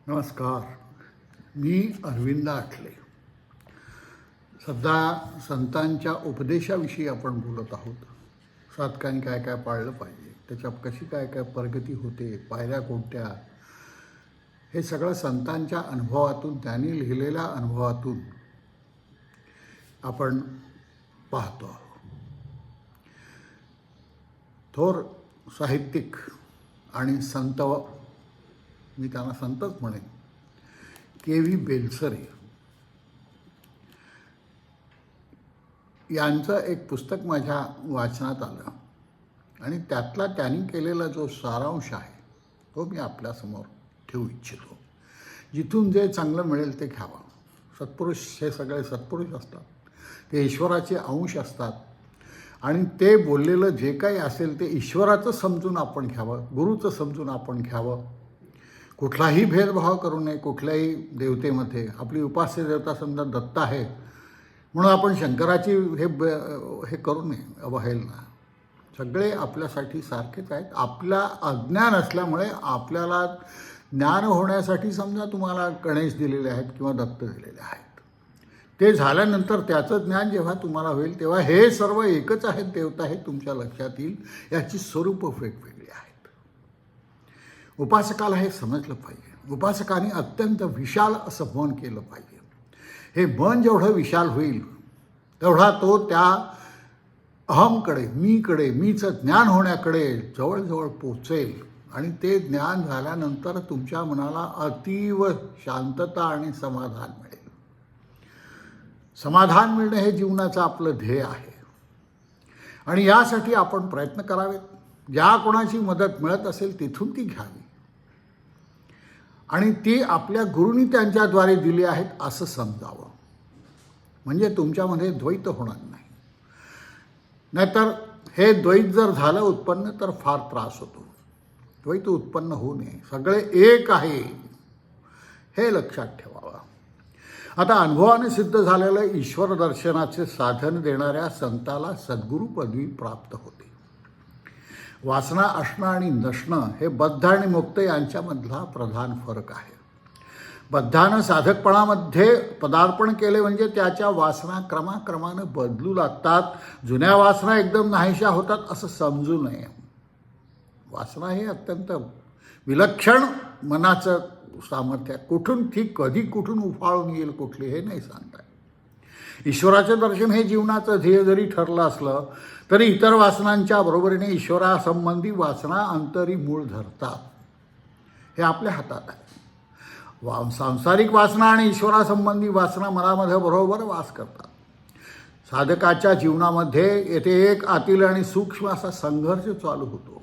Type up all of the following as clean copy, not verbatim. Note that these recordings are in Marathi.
नमस्कार. मी अरविंद आठले. सध्या संतांच्या उपदेशाविषयी आपण बोलत आहोत. साधकांनी काय काय पाळलं पाहिजे, त्याच्यात कशी काय काय प्रगती होते, पायऱ्या कोणत्या, हे सगळं संतांच्या अनुभवातून, त्यांनी लिहिलेल्या अनुभवातून आपण पाहतो आहोत. थोर साहित्यिक आणि संत, मी त्यांना संतच म्हणेन, के.व्ही. बेलसरे यांचं एक पुस्तक माझ्या वाचनात आलं आणि त्यातला त्यांनी केलेला जो सारांश आहे तो मी आपल्यासमोर ठेवू इच्छितो. जिथून जे चांगलं मिळेल ते घ्यावं. सत्पुरुष हे सगळे सत्पुरुष असतात, ते ईश्वराचे अंश असतात आणि ते बोललेलं जे काही असेल ते ईश्वराचं समजून आपण घ्यावं, गुरुचं समजून आपण घ्यावं. कुठलाही भेदभाव करू नये कुठल्याही देवतेमध्ये. आपली उपास्य देवता समजा दत्त आहे म्हणून आपण शंकराची हे करू नये, अवहेलना. सगळे आपल्यासाठी सारखेच आहेत. आपल्या अज्ञान असल्यामुळे आपल्याला ज्ञान होण्यासाठी समजा तुम्हाला गणेश दिलेले आहेत किंवा दत्त दिलेले आहेत. ते झाल्यानंतर त्याचं ज्ञान जेव्हा तुम्हाला होईल तेव्हा हे सर्व एकच आहेत, देवता हे तुमच्या लक्षात येईल. याची स्वरूपं वेगवेगळी आहेत. उपासकाला हे समजलं पाहिजे. उपासकाने अत्यंत विशाल असं मन केलं पाहिजे. हे मन जेवढं विशाल होईल तेवढा तो त्या अहमकडे, मीकडे, मीचं ज्ञान होण्याकडे जवळजवळ पोचेल आणि ते ज्ञान झाल्यानंतर तुमच्या मनाला अतीव शांतता आणि समाधान मिळेल. समाधान मिळणे हे जीवनाचं आपलं ध्येय आहे आणि यासाठी आपण प्रयत्न करावेत. ज्या कोणाची मदत मिळत असेल तिथून ती घ्यावी आणि ती आपल्या गुरूंनी त्यांच्याद्वारे दिली आहेत असं समजावं. म्हणजे तुमच्यामध्ये द्वैत होणार नाही. नाहीतर हे द्वैत जर झालं उत्पन्न तर फार त्रास होतो. द्वैत उत्पन्न होऊ नये. सगळे एक आहे हे लक्षात ठेवावं. आता अनुभवाने सिद्ध झालेलं ईश्वर दर्शनाचे साधन देणाऱ्या संताला सद्गुरू पदवी प्राप्त होते. वासना असणं आणि नसणं हे बद्ध आणि मुक्त यांच्यामधला प्रधान फरक आहे. बद्धानं साधकपणामध्ये पदार्पण केले म्हणजे त्याच्या वासना क्रमाक्रमानं बदलू लागतात. जुन्या वासना एकदम नाहीशा होतात असं समजू नये. वासना हे अत्यंत विलक्षण मनाचं सामर्थ्य आहे. कुठून ती कधी कुठून उफाळून येईल कुठली हे नाही सांगता येत. ईश्वराचं दर्शन हे जीवनाचं ध्येय जरी ठरलं असलं तरी इतर वासनांच्या बरोबरीने ईश्वरासंबंधी वासना अंतरी मूळ धरतात. हे आपल्या हातात आहे. सांसारिक वासना आणि ईश्वरासंबंधी वासना मनामध्ये बरोबर वास करतात. साधकाच्या जीवनामध्ये येथे एक आतील आणि सूक्ष्म असा संघर्ष चालू होतो.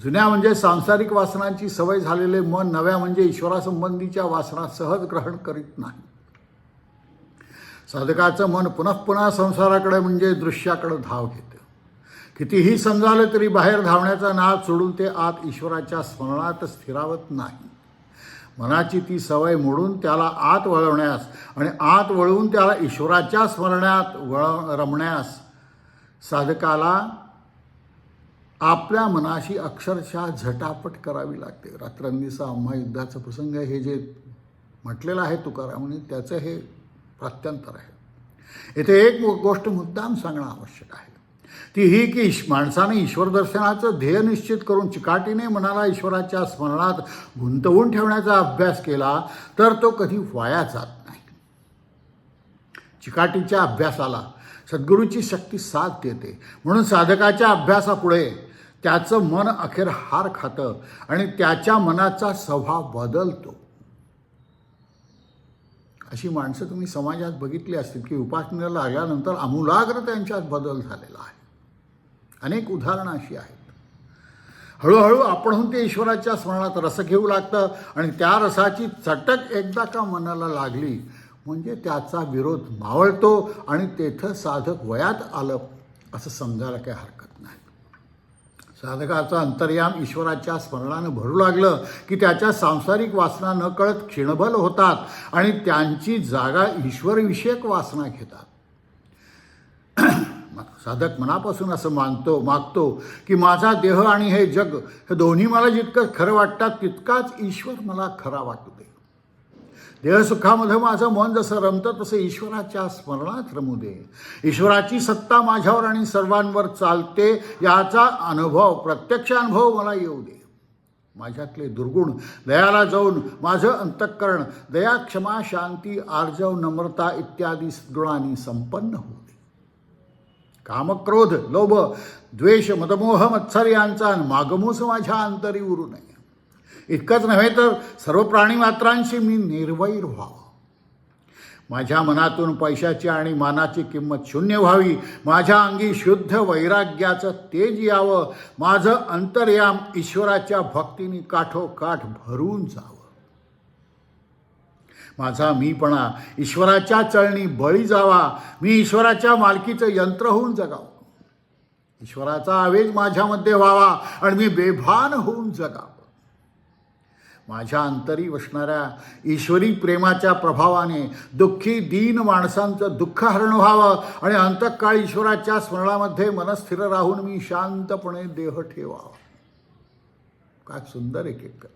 जुन्या म्हणजे सांसारिक वासनांची सवय झालेले मन नव्या म्हणजे ईश्वरासंबंधीच्या वासना सहज ग्रहण करीत नाही. साधकाचं मन पुन्हा पुन्हा संसाराकडे म्हणजे दृश्याकडे धाव घेतं. कितीही समजावलं तरी बाहेर धावण्याचा नाद सोडून ते आत ईश्वराच्या स्मरणात स्थिरावत नाही. मनाची ती सवय मोडून त्याला आत वळवण्यास आणि आत वळवून त्याला ईश्वराच्या स्मरणात रमण्यास साधकाला आपल्या मनाशी अक्षरशः झटापट करावी लागते. रात्रंदिवसा आम्हा युद्धाचं प्रसंग हे जे म्हटलेलं आहे तुकारामांनी त्याचं हे प्रत्यंतर आहे. येथे एक गोष्ट मुद्दाम सांगणं आवश्यक आहे. ती ही की माणसाने ईश्वर दर्शनाचं ध्येय निश्चित करून चिकाटीने मनाला ईश्वराच्या स्मरणात गुंतवून ठेवण्याचा अभ्यास केला तर तो कधी वाया जात नाही. चिकाटीच्या अभ्यासाला सद्गुरूची शक्ती साथ देते. म्हणून साधकाच्या अभ्यासापुढे त्याचं मन अखेर हार खातं आणि त्याच्या मनाचा स्वभाव बदलतो. अशी माणसं तुम्ही समाजात बघितली असतील की उपासनेला लागल्यानंतर आमूलाग्र त्यांच्यात बदल झालेला आहे. अनेक उदाहरणं अशी आहेत. हळूहळू आपणहून ते ईश्वराच्या स्मरणात रस घेऊ लागतं आणि त्या रसाची चटक एकदा का मनाला लागली म्हणजे त्याचा विरोध मावळतो आणि तेथं साधक वयात आलं असं समजायला काही हरकत नाही. साधकाचं अंतर्याम ईश्वराच्या स्मरणानं भरू लागलं की त्याच्या सांसारिक वासना नकळत क्षीणबल होतात आणि त्यांची जागा ईश्वरविषयक वासना घेतात. साधक मनापासून असं मागतो की माझा देह आणि हे जग हे दोन्ही मला जितकं खरं वाटतात तितकाच ईश्वर मला खरा वाटू दे. देहसुखामध्ये माझं मन जसं रमतं तसं ईश्वराच्या स्मरणात रमू दे. ईश्वराची सत्ता माझ्यावर आणि सर्वांवर चालते याचा अनुभव, प्रत्यक्ष अनुभव मला येऊ दे. माझ्यातले दुर्गुण दयाला जाऊन माझं अंतःकरण दया, क्षमा, शांती, आर्जव, नम्रता इत्यादी गुणांनी संपन्न होऊ दे. कामक्रोध, लोभ, द्वेष, मदमोह, मत्सर यांचा मागमूस माझ्या अंतरी उरू नये. इतकंच नव्हे तर सर्व प्राणीमात्रांशी मी निर्वैर व्हावं. माझ्या मनातून पैशाची आणि मानाची किंमत शून्य व्हावी. माझ्या अंगी शुद्ध वैराग्याचं तेज यावं. माझं अंतर्याम ईश्वराच्या भक्तीने काठोकाठ भरून जावं. माझा मीपणा ईश्वराच्या चळणी बळी जावा. मी ईश्वराच्या मालकीचं यंत्र होऊन जगावं. ईश्वराचा आवेग माझ्यामध्ये व्हावा आणि मी बेभान होऊन जगावं. माझ्या अंतरी वसणाऱ्या ईश्वरी प्रेमाच्या प्रभावाने दुःखी दीन माणसांचं दुःख हरण व्हावं आणि अंतकाळ ईश्वराच्या स्मरणामध्ये मनस्थिर राहून मी शांतपणे देह ठेवावा. काय सुंदर एक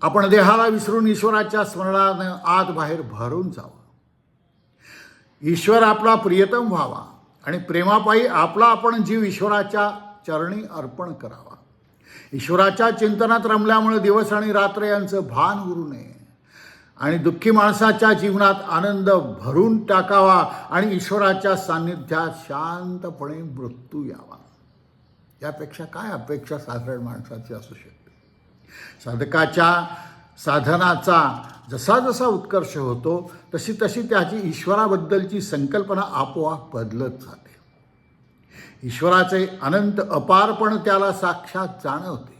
आपण देहाला विसरून ईश्वराच्या स्मरणानं आत बाहेर भरून जावं. ईश्वर आपला प्रियतम व्हावा आणि प्रेमापायी आपला आपण जीव ईश्वराच्या चरणी अर्पण करावा. ईश्वराच्या चिंतनात रमल्यामुळे दिवस आणि रात्र यांचं भान उरू नये आणि दुःखी माणसाच्या जीवनात आनंद भरून टाकावा आणि ईश्वराच्या सान्निध्यात शांतपणे मृत्यू यावा. यापेक्षा काय अपेक्षा साधारण माणसाची असू शकते. साधकाच्या साधनाचा जसा जसा उत्कर्ष होतो तशी तशी त्याची ईश्वराबद्दलची संकल्पना आपोआप बदलत जाते. ईश्वराचे अनंत अपारपण त्याला साक्षात जाणवते.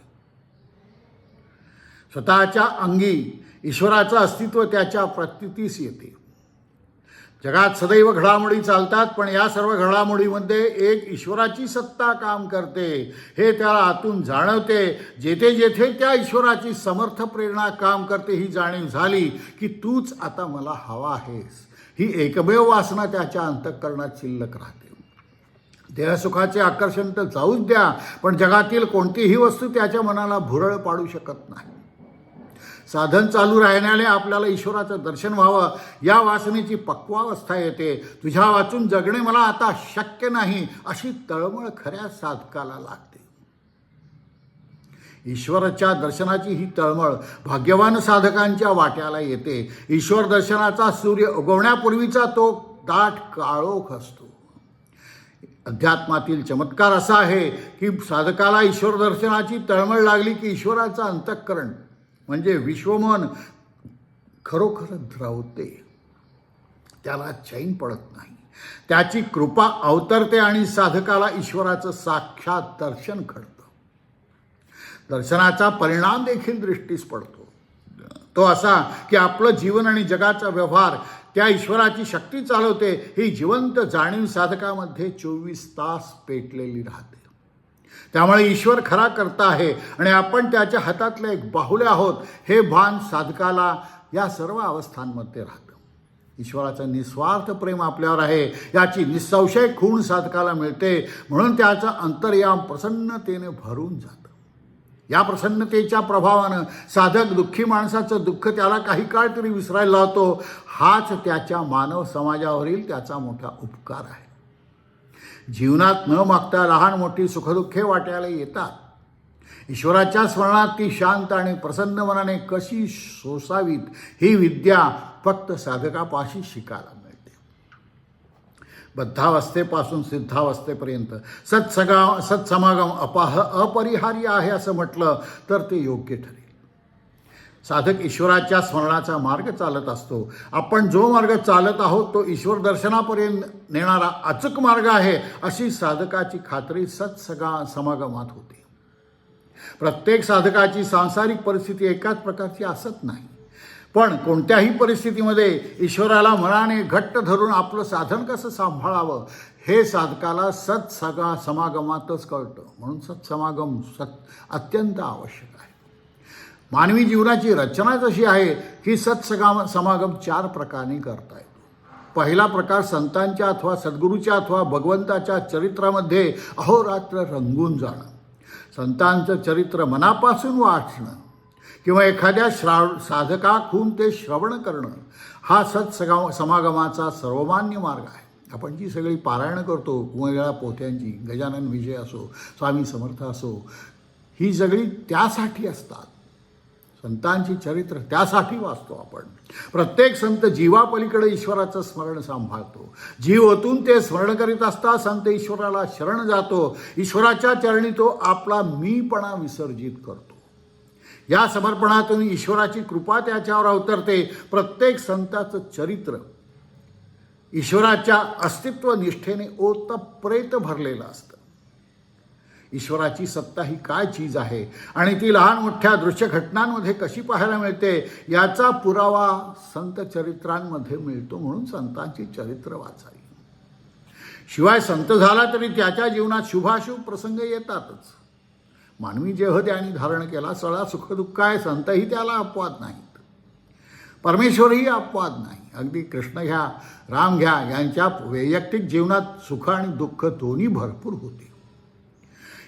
स्वतःच्या अंगी ईश्वराचं अस्तित्व त्याच्या प्रतीतीस येते. जगात सदैव घडामोडी चालतात, पण या सर्व घडामोडीमध्ये एक ईश्वराची सत्ता काम करते हे त्याला आतून जाणवते. जेथे जेथे त्या ईश्वराची समर्थ प्रेरणा काम करते ही जाणीव झाली की तूच आता मला हवा आहेस, ही एकमेव वासना त्याच्या अंतःकरणात शिल्लक राहते. देहसुखाचे आकर्षण तर जाऊच द्या, पण जगातील कोणतीही वस्तू त्याच्या मनाला भुरळ पाडू शकत नाही. साधन चालू राहण्याने आपल्याला ईश्वराचं दर्शन व्हावं या वासनेची पक्वावस्था येते. तुझ्या वाचून जगणे मला आता शक्य नाही अशी तळमळ खऱ्या साधकाला लागते. ईश्वराच्या दर्शनाची ही तळमळ भाग्यवान साधकांच्या वाट्याला येते. ईश्वर दर्शनाचा सूर्य उगवण्यापूर्वीचा तो दाट काळोख असतो. अध्यात्मातील चमत्कार असा आहे की साधकाला ईश्वर दर्शनाची तळमळ लागली की ईश्वराचं अंतःकरण म्हणजे विश्वमन खरोखर द्रवते. त्याला चैन पडत नाही. त्याची कृपा अवतरते आणि साधकाला ईश्वराचं साक्षात दर्शन घडतं. दर्शनाचा परिणाम देखील दृष्टीस पडतो. तो असा की आपलं जीवन आणि जगाचा व्यवहार त्या ईश्वराची शक्ती चालवते ही जिवंत जाणीव साधकामध्ये 24 तास पेटलेली राहते. त्यामुळे ईश्वर खरा करता आहे आणि आपण त्याच्या हातातले एक बाहुले आहोत हे भान साधकाला या सर्व अवस्थांमध्ये राहतं. ईश्वराचं निस्वार्थ प्रेम आपल्यावर आहे याची निसंशय खूण साधकाला मिळते. म्हणून त्याचं अंतर्याम प्रसन्नतेने भरून जातं. या प्रसन्नतेच्या प्रभावानं साधक दुःखी माणसाचं दुःख त्याला काही काळ तरी विसरायला लावतो. हाच त्याच्या मानव समाजावरील त्याचा मोठा उपकार आहे. जीवनात न मागता लहान मोठी सुखदुःखे वाट्याला येतात. ईश्वराच्या स्मरणात ती शांत आणि प्रसन्न मनाने कशी सोसावीत ही विद्या फक्त साधकापाशी शिकायला मिळते. बद्धावस्थेपासून सिद्धावस्थेपर्यंत सत्समागम अपरिहार्य आहे असं म्हटलं तर ते योग्य ठरेल. साधक ईश्वराच्या स्मरणाचा मार्ग चालत असतो. आपण जो मार्ग चालत आहोत तो ईश्वर दर्शनापर्यंत नेणारा अचूक मार्ग आहे अशी साधकाची खात्री समागमात होते. प्रत्येक साधकाची सांसारिक परिस्थिती एकाच प्रकारची असत नाही, पण कोणत्याही परिस्थितीमध्ये ईश्वराला मनाने घट्ट धरून आपलं साधन कसं सांभाळावं हे साधकाला समागमातच कळतं. म्हणून सत्समागम अत्यंत आवश्यक आहे. मानवी जीवनाची रचनाच अशी आहे की समागम 4 प्रकारांनी करता येतो. पहिला प्रकार संतांच्या अथवा सद्गुरूच्या अथवा भगवंताच्या चरित्रामध्ये अहोरात्र रंगून जाणं, संतांचं चरित्र मनापासून वाचणं किंवा एखाद्या साधकाखून ते श्रवण करणं हा समागमाचा सर्वमान्य मार्ग आहे. आपण जी सगळी पारायणं करतो वेगवेगळ्या पोथ्यांची, गजानन विजय असो, स्वामी समर्थ असो, ही सगळी त्यासाठी असतात. संतांची चरित्र त्यासाठी वाचतो आपण. प्रत्येक संत जीवापलीकडे ईश्वराचं स्मरण सांभाळतो. जीव ओतून ते स्मरण करीत असता संत ईश्वराला शरण जातो. ईश्वराच्या चरणी तो आपला मीपणा विसर्जित करतो. या समर्पणातून ईश्वराची कृपा त्याच्यावर अवतरते. प्रत्येक संताचं चरित्र ईश्वराच्या अस्तित्व निष्ठेने ओतप्रेत भरलेलं असतं. ईश्वराची सत्ता ही काय चीज आहे आणि ती लहान मोठ्या दृश्य घटनांमध्ये कशी पाहायला मिळते याचा पुरावा संत चरित्रांमध्ये मिळतो. म्हणून संतांची चरित्र वाचावी. शिवाय संत झाला तरी त्याच्या जीवनात शुभाशुभ प्रसंग येतातच. मानवी देह त्याने धारण केला, सगळा सुखदुःख आहे. संतही त्याला अपवाद नाहीत, परमेश्वरही अपवाद नाही. अगदी कृष्ण घ्या, राम घ्या, यांच्या वैयक्तिक जीवनात सुख आणि दुःख दोन्ही भरपूर होते.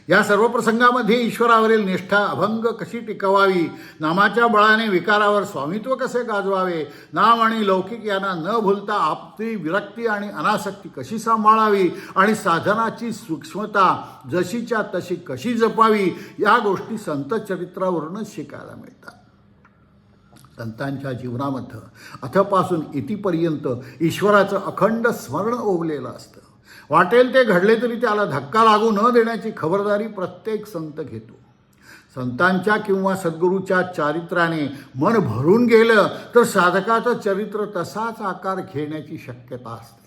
या सर्व प्रसंगामध्ये ईश्वरावरील निष्ठा अभंग कशी टिकवावी, नामाच्या बळाने विकारावर स्वामित्व कसे गाजवावे, नाम आणि लौकिक यांना न भूलता आपली विरक्ती आणि अनासक्ती कशी सांभाळावी आणि साधनाची सूक्ष्मता जशीच्या तशी कशी जपावी, या गोष्टी संत चरित्रावरूनच शिकायला मिळतात. संतांच्या जीवनामध्ये अथपासून इतिपर्यंत ईश्वराचं अखंड स्मरण ओवलेलं असतं. वाटेल ते घडले तरी त्याला धक्का लागू न देण्याची खबरदारी प्रत्येक संत घेतो. संतांच्या किंवा सद्गुरूच्या चारित्र्याने मन भरून गेलं तर साधकाचं चरित्र तसाच आकार घेण्याची शक्यता असते.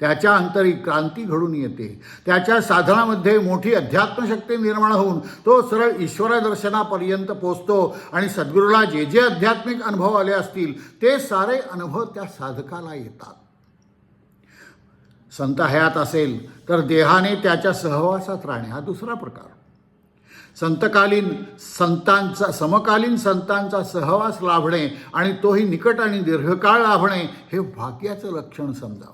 त्याच्या अंतरी क्रांती घडून येते. त्याच्या साधनामध्ये मोठी अध्यात्मशक्ती निर्माण होऊन तो सरळ ईश्वर दर्शनापर्यंत पोचतो आणि सद्गुरूला जे जे आध्यात्मिक अनुभव आले असतील ते सारे अनुभव त्या साधकाला येतात. संत हयात असेल तर देहाने त्याच्या सहवासात राहणे हा दुसरा प्रकार. समकालीन संतांचा सहवास लाभणे आणि तोही निकट आणि दीर्घकाळ लाभणे हे भाग्याचं लक्षण समजावं.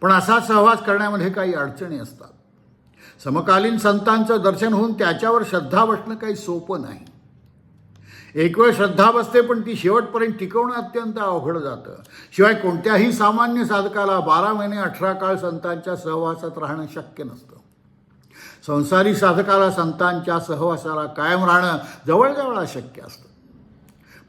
पण असा सहवास करण्यामध्ये काही अडचणी असतात. समकालीन संतांचं दर्शन होऊन त्याच्यावर श्रद्धा बसणं काही सोपं नाही. एक वेळ श्रद्धा बसते पण ती शेवटपर्यंत टिकवणं अत्यंत अवघड जातं. शिवाय कोणत्याही सामान्य साधकाला 12 महिने 18 काळ संतांच्या सहवासात राहणं शक्य नसतं. संसारी साधकाला संतांच्या सहवासाला कायम राहणं जवळजवळ अशक्य असतं.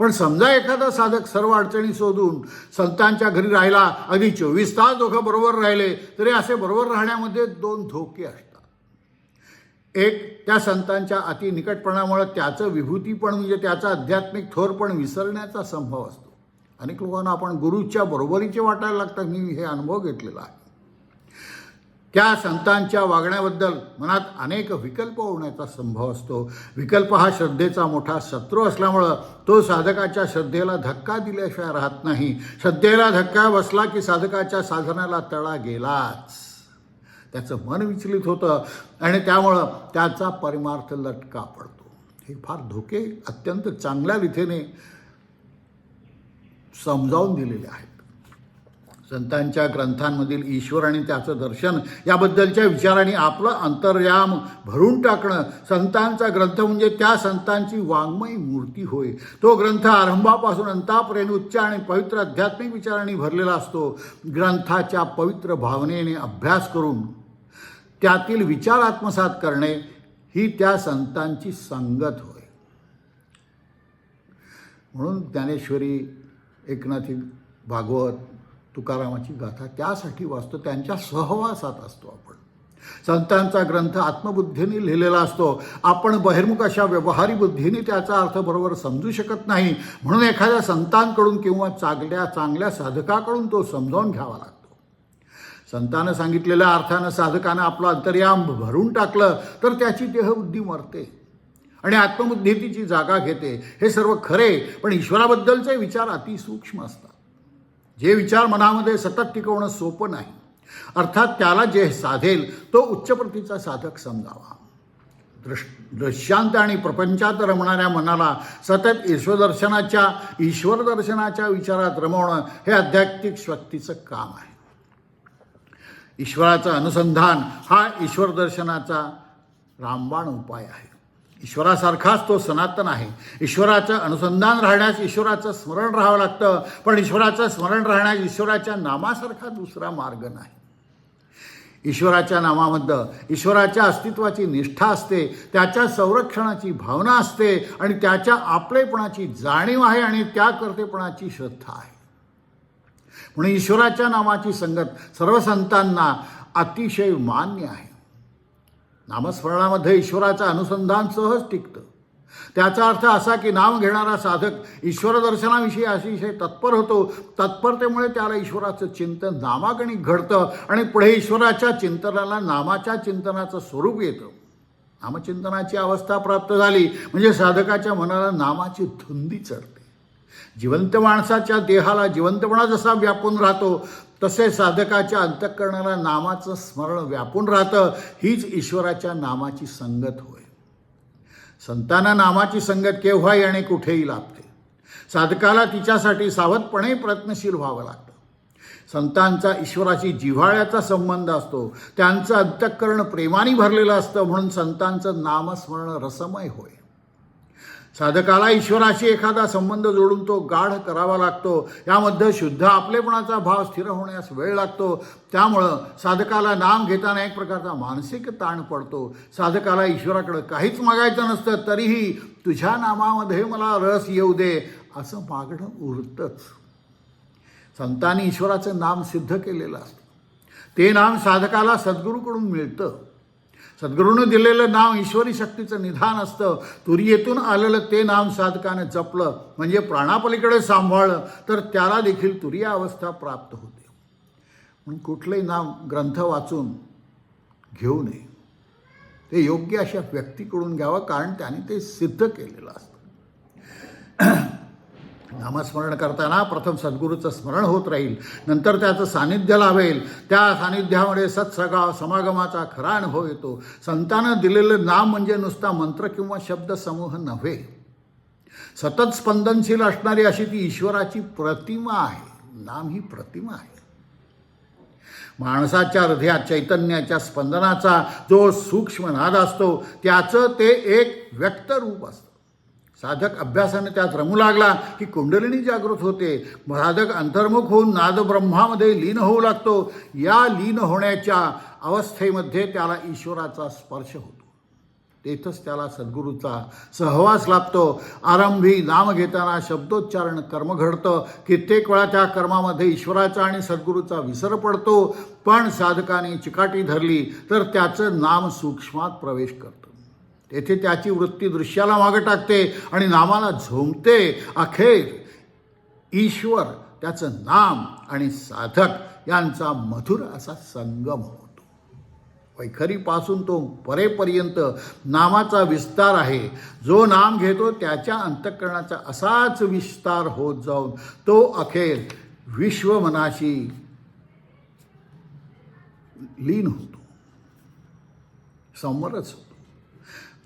पण समजा एखादा साधक सर्व अडचणी शोधून संतांच्या घरी राहिला, अगदी 24 तास दोघं बरोबर राहिले, तरी असे बरोबर राहण्यामध्ये 2 धोके असतात. एक, त्या संतांच्या अति निकटपणामुळे त्याचं विभूतीपण म्हणजे त्याचा आध्यात्मिक थोरपण विसरण्याचा संभव असतो. अनेक लोकांना आपण गुरुच्या बरोबरीचे वाटायला लागतात. मी हे अनुभव घेतलेला आहे. त्या संतांच्या वागण्याबद्दल मनात अनेक विकल्प होण्याचा संभव असतो. विकल्प हा श्रद्धेचा मोठा शत्रू असल्यामुळं तो साधकाच्या श्रद्धेला धक्का दिल्याशिवाय राहत नाही. श्रद्धेला धक्का बसला की साधकाच्या साधनाला तडा गेलाच. त्याचं मन विचलित होतं आणि त्यामुळं त्याचा परमार्थ लटका पडतो. हे फार धोके अत्यंत चांगल्या रीतीने समजावून दिलेले आहेत. संतांच्या ग्रंथांमधील ईश्वर आणि त्याचं दर्शन याबद्दलच्या विचारांनी आपलं अंतर्याम भरून टाकणं. संतांचा ग्रंथ म्हणजे त्या संतांची वाङ्मयी मूर्ती होय. तो ग्रंथ आरंभापासून अंतापर्यंत उच्च आणि पवित्र आध्यात्मिक विचारांनी भरलेला असतो. ग्रंथाच्या पवित्र भावनेने अभ्यास करून त्यातील विचार आत्मसात करणे ही त्या संतांची संगत होय. म्हणून ज्ञानेश्वरी, एकनाथी भागवत, तुकारामाची गाथा त्यासाठी वाचतो. त्यांच्या सहवासात असतो आपण. संतांचा ग्रंथ आत्मबुद्धीने लिहिलेला असतो. आपण बहिर्मुख अशा व्यवहारी बुद्धीने त्याचा अर्थ बरोबर समजू शकत नाही. म्हणून एखाद्या संतांकडून किंवा चांगल्या साधकाकडून तो समजावून घ्यावा लागतो. संतानं सांगितलेल्या अर्थानं साधकानं आपलं अंतर्याम भरून टाकलं तर त्याची देहबुद्धी मरते आणि आत्मबुद्धी तिची जागा घेते. हे सर्व खरे, पण ईश्वराबद्दलचे विचार अतिसूक्ष्म असतात. जे विचार मनामध्ये सतत टिकवणं सोपं नाही. अर्थात त्याला जे साधेल तो उच्च प्रतीचा साधक समजावा. दृश्यांत आणि प्रपंचात रमणाऱ्या मनाला सतत ईश्वर दर्शनाच्या विचारात रमवणं हे आध्यात्मिक व्यक्तीचं काम आहे. ईश्वराचं अनुसंधान हा ईश्वर दर्शनाचा रामबाण उपाय आहे. ईश्वरासारखाच तो सनातन आहे. ईश्वराचं अनुसंधान राहण्यास ईश्वराचं स्मरण राहावं लागतं, पण ईश्वराचं स्मरण राहण्यास ईश्वराच्या नामासारखा दुसरा मार्ग नाही. ईश्वराच्या नामामध्ये ईश्वराच्या अस्तित्वाची निष्ठा असते, त्याच्या संरक्षणाची भावना असते आणि त्याच्या आपलेपणाची जाणीव आहे आणि त्या कर्तेपणाची श्रद्धा आहे. म्हणून ईश्वराच्या नामाची संगत सर्व संतांना अतिशय मान्य आहे. नामस्मरणामध्ये ईश्वराचं अनुसंधान सहज टिकतं. त्याचा अर्थ असा की नाम घेणारा साधक ईश्वर दर्शनाविषयी अतिशय तत्पर होतो. तत्परतेमुळे त्याला ईश्वराचं चिंतन नामागणिक घडतं आणि पुढे ईश्वराच्या चिंतनाला नामाच्या चिंतनाचं स्वरूप येतं. नामचिंतनाची अवस्था प्राप्त झाली म्हणजे साधकाच्या मनाला नामाची धुंदी चढते. जिवंत माणसाच्या देहाला जिवंतपणा जसा व्यापून राहतो तसे साधकाच्या अंतःकरणाला नामाचं स्मरण व्यापून राहतं. हीच ईश्वराच्या नामाची संगत होय. संतांना नामाची संगत केव्हाही आणि कुठेही लाभते. साधकाला तिच्यासाठी सावधपणे प्रयत्नशील व्हावं लागतं. संतांचा ईश्वराशी जिव्हाळ्याचा संबंध असतो. त्यांचं अंतःकरण प्रेमाने भरलेलं असतं, म्हणून संतांचं नामस्मरण रसमय होय. साधकाला ईश्वराशी एखादा संबंध जोडून तो गाढ करावा लागतो. यामध्ये शुद्ध आपलेपणाचा भाव स्थिर होण्यास वेळ लागतो. त्यामुळं साधकाला नाम घेताना एक प्रकारचा मानसिक ताण पडतो. साधकाला ईश्वराकडे काहीच मागायचं नसतं, तरीही तुझ्या नामामध्ये मला रस येऊ दे असं मागणं उरतंच. संतांनी ईश्वराचं नाम सिद्ध केलेलं असतं. ते नाम साधकाला सद्गुरूकडून मिळतं. सद्गुरूनं दिलेलं नाम ईश्वरी शक्तीचं निधान असतं. तुरीयेतून आलेलं ते नाम साधकानं जपलं म्हणजे प्राणापलीकडे सांभाळलं तर त्याला देखील तुरीय अवस्था प्राप्त होते. म्हणून कुठलंही नाम ग्रंथ वाचून घेऊ नये. ते योग्य अशा व्यक्तीकडून घ्यावं, कारण त्याने ते सिद्ध केलेलं असतं. नामस्मरण करताना प्रथम सद्गुरूचं स्मरण होत राहील, नंतर त्याचं सानिध्य लाभेल. त्या सानिध्यामध्ये समागमाचा खरा अनुभव येतो. संतानं दिलेलं नाम म्हणजे नुसता मंत्र किंवा शब्द समूह नव्हे, सतत स्पंदनशील असणारी अशी ती ईश्वराची प्रतिमा आहे. नाम ही प्रतिमा आहे. माणसाच्या हृदयात चैतन्याच्या स्पंदनाचा जो सूक्ष्म नाद असतो त्याचं ते एक व्यक्त रूप असतं. साधक अभ्यासाने त्यात रमू लागला की कुंडलिनी जागृत होते. साधक अंतर्मुख होऊन नादब्रह्मामध्ये लीन होऊ लागतो. या लीन होण्याच्या अवस्थेमध्ये त्याला ईश्वराचा स्पर्श होतो. तेथच त्याला सद्गुरूचा सहवास लाभतो. आरंभी नाम घेताना शब्दोच्चारण कर्म घडतं. कित्येक वेळा त्या कर्मामध्ये ईश्वराचा आणि सद्गुरूचा विसर पडतो. पण साधकाने चिकाटी धरली तर त्याचं नाम सूक्ष्मात प्रवेश करतं. तेथे त्याची वृत्ती दृश्याला मागे टाकते आणि नामाला झोंबते. अखेर ईश्वर, त्याचं नाम आणि साधक यांचा मधुर असा संगम होतो. वैखरीपासून तो परेपर्यंत नामाचा विस्तार आहे. जो नाम घेतो त्याच्या अंतःकरणाचा असाच विस्तार होत जाऊन तो अखेर विश्वमनाशी लीन होतो, समरस होतो.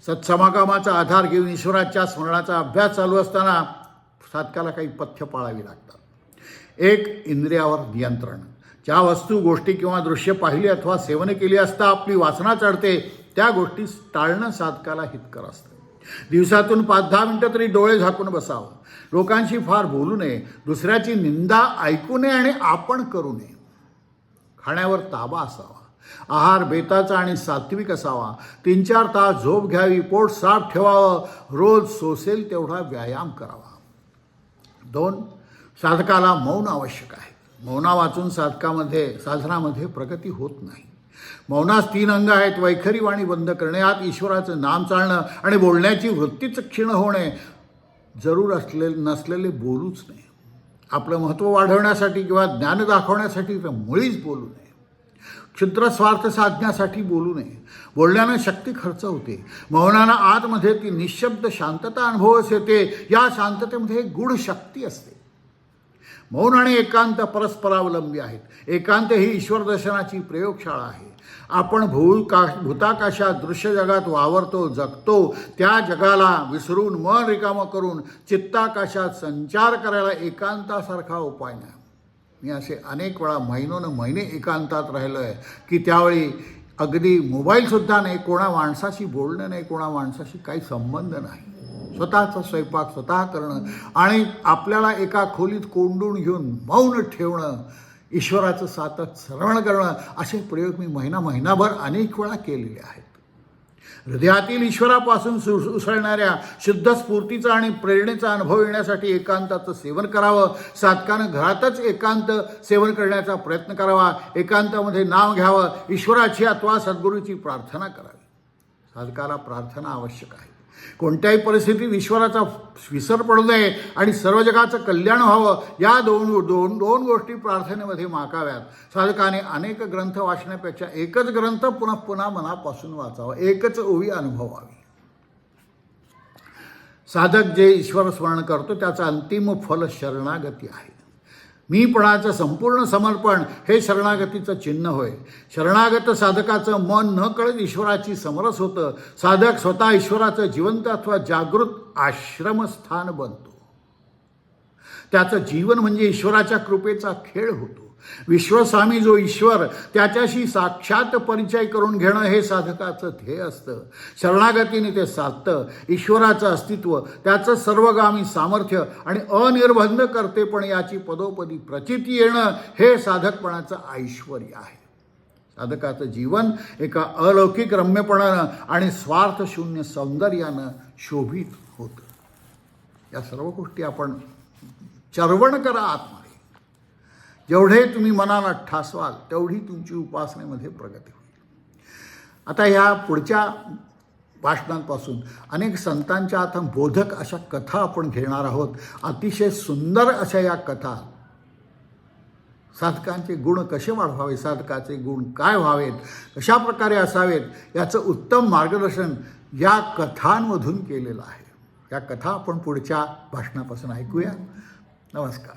सत्समागमाचा आधार घेऊन ईश्वराच्या स्मरणाचा अभ्यास चालू असताना साधकाला काही पथ्य पाळावी लागतात. एक, इंद्रियावर नियंत्रण. ज्या वस्तू, गोष्टी किंवा दृश्य पाहिली अथवा सेवन केली असता आपली वासना चढते त्या गोष्टी टाळणं साधकाला हितकर असतं. दिवसातून 5-10 मिनटं तरी डोळे झाकून बसावं. लोकांशी फार बोलू नये. दुसऱ्याची निंदा ऐकू नये आणि आपण करू नये. खाण्यावर ताबा असावा. आहार बेताचा आणि सात्विक असावा. 3-4 तास झोप घ्यावी. पोट साफ ठेवावं. रोज सोसेल तेवढा व्यायाम करावा. 2, साधकाला मौन आवश्यक आहे. मौना वाचून साधनामध्ये प्रगती होत नाही. मौनास 3 अंग आहेत. वैखरी वाणी बंद करणे, आत ईश्वराचं नाम चालणं आणि बोलण्याची वृत्तीच क्षीण होणे. जरूर नसलेले बोलूच नये. आपलं महत्त्व वाढवण्यासाठी किंवा ज्ञान दाखवण्यासाठी तर मुळीच बोलू नये. क्षुद्र स्वार्थ साधण्यासाठी बोलू नये. बोलण्यानं शक्ती खर्च होते. मौनानं आतमध्ये ती निशब्द शांतता अनुभवस येते. या शांततेमध्ये एक गूढ शक्ती असते. मौन आणि एकांत परस्परावलंबी आहेत. एकांत ही ईश्वर दर्शनाची प्रयोगशाळा आहे. आपण भूताकाशात दृश्य जगात वावरतो, जगतो. त्या जगाला विसरून मन रिकामं करून चित्ताकाशात संचार करायला एकांतासारखा उपाय नाही. मी असे अनेक वेळा महिने एकांतात राहिलो आहे की त्यावेळी अगदी मोबाईलसुद्धा नाही, कोणा माणसाशी बोलणं नाही, कोणा माणसाशी काही संबंध नाही. स्वतःचा स्वयंपाक स्वतः करणं आणि आपल्याला एका खोलीत कोंडून घेऊन मौन ठेवणं, ईश्वराचं सातत श्रवण करणं, असे प्रयोग मी महिनाभर अनेक वेळा केलेले आहेत. हृदयातील ईश्वरापासून उसळणाऱ्या शुद्ध स्फूर्तीचा आणि प्रेरणेचा अनुभव येण्यासाठी एकांताचं सेवन करावं. साधकानं घरातच एकांत सेवन करण्याचा प्रयत्न करावा. एकांतामध्ये नाम घ्यावं, ईश्वराची अथवा सद्गुरूची प्रार्थना करावी. साधकाला प्रार्थना आवश्यक आहे. कोणत्याही परिस्थितीत ईश्वराचा विसर पडू नये आणि सर्व जगाचं कल्याण व्हावं, या दोन गोष्टी प्रार्थनेमध्ये मागाव्यात. साधकाने अनेक ग्रंथ वाचण्यापेक्षा एकच ग्रंथ पुन्हा मनापासून वाचावा, एकच ओवी अनुभवावी. साधक जे ईश्वर स्मरण करतो त्याचं अंतिम फल शरणागती आहे. मीपणाचं संपूर्ण समर्पण हे शरणागतीचं चिन्ह होय. शरणागत साधकाचं मन न कळत ईश्वराची समरस होतं. साधक स्वतः ईश्वराचं जिवंत अथवा जागृत आश्रमस्थान बनतो. त्याचं जीवन म्हणजे ईश्वराच्या कृपेचा खेळ होतो. विश्वस्वामी जो ईश्वर, त्याच्याशी साक्षात परिचय करून घेणं हे साधकाचं ध्येय असतं. शरणागतीने ते साधतं. ईश्वराचं अस्तित्व, त्याचं सर्वगामी सामर्थ्य आणि अनिर्बंध करतेपण याची पदोपदी प्रचिती येणं हे साधकपणाचं ऐश्वर्य आहे. साधकाचं जीवन एका अलौकिक रम्यपणानं आणि स्वार्थशून्य सौंदर्यानं शोभित होतं. या सर्व गोष्टी आपण चरवण करा आत्मा. जेवढे तुम्ही मनाला ठासवाल तेवढी तुमची उपासनेमध्ये प्रगती होईल. आता ह्या पुढच्या भाषणांपासून अनेक संतांच्या आता बोधक अशा कथा आपण घेणार आहोत. अतिशय सुंदर अशा या कथा. साधकांचे गुण कसे वाढवावे, साधकाचे गुण काय व्हावेत, कशा प्रकारे असावेत, याचं उत्तम मार्गदर्शन या कथांमधून केलेलं आहे. या कथा आपण पुढच्या भाषणापासून ऐकूया. नमस्कार.